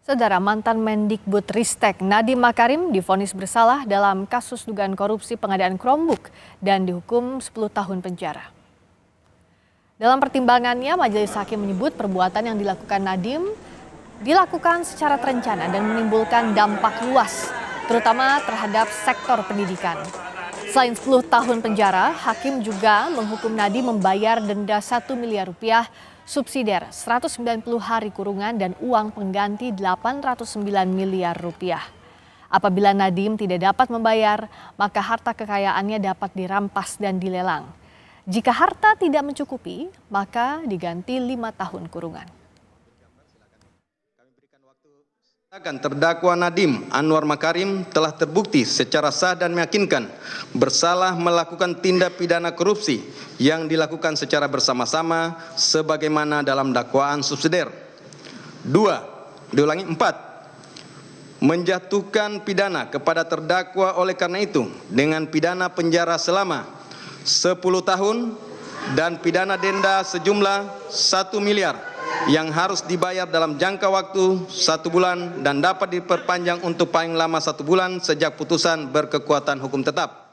Saudara, mantan Mendikbudristek Nadiem Makarim divonis bersalah dalam kasus dugaan korupsi pengadaan Chromebook dan dihukum 10 tahun penjara. Dalam pertimbangannya, Majelis Hakim menyebut perbuatan yang dilakukan Nadiem dilakukan secara terencana dan menimbulkan dampak luas, terutama terhadap sektor pendidikan. Selain 10 tahun penjara, Hakim juga menghukum Nadiem membayar denda 1 miliar rupiah, subsidiar 190 hari kurungan dan uang pengganti 809 miliar rupiah. Apabila Nadiem tidak dapat membayar, maka harta kekayaannya dapat dirampas dan dilelang. Jika harta tidak mencukupi, maka diganti 5 tahun kurungan. Terdakwa Nadiem Anwar Makarim telah terbukti secara sah dan meyakinkan bersalah melakukan tindak pidana korupsi yang dilakukan secara bersama-sama sebagaimana dalam dakwaan subsidiar. 4. Menjatuhkan pidana kepada terdakwa oleh karena itu dengan pidana penjara selama 10 tahun dan pidana denda sejumlah 1 miliar yang harus dibayar dalam jangka waktu 1 bulan dan dapat diperpanjang untuk paling lama 1 bulan sejak putusan berkekuatan hukum tetap.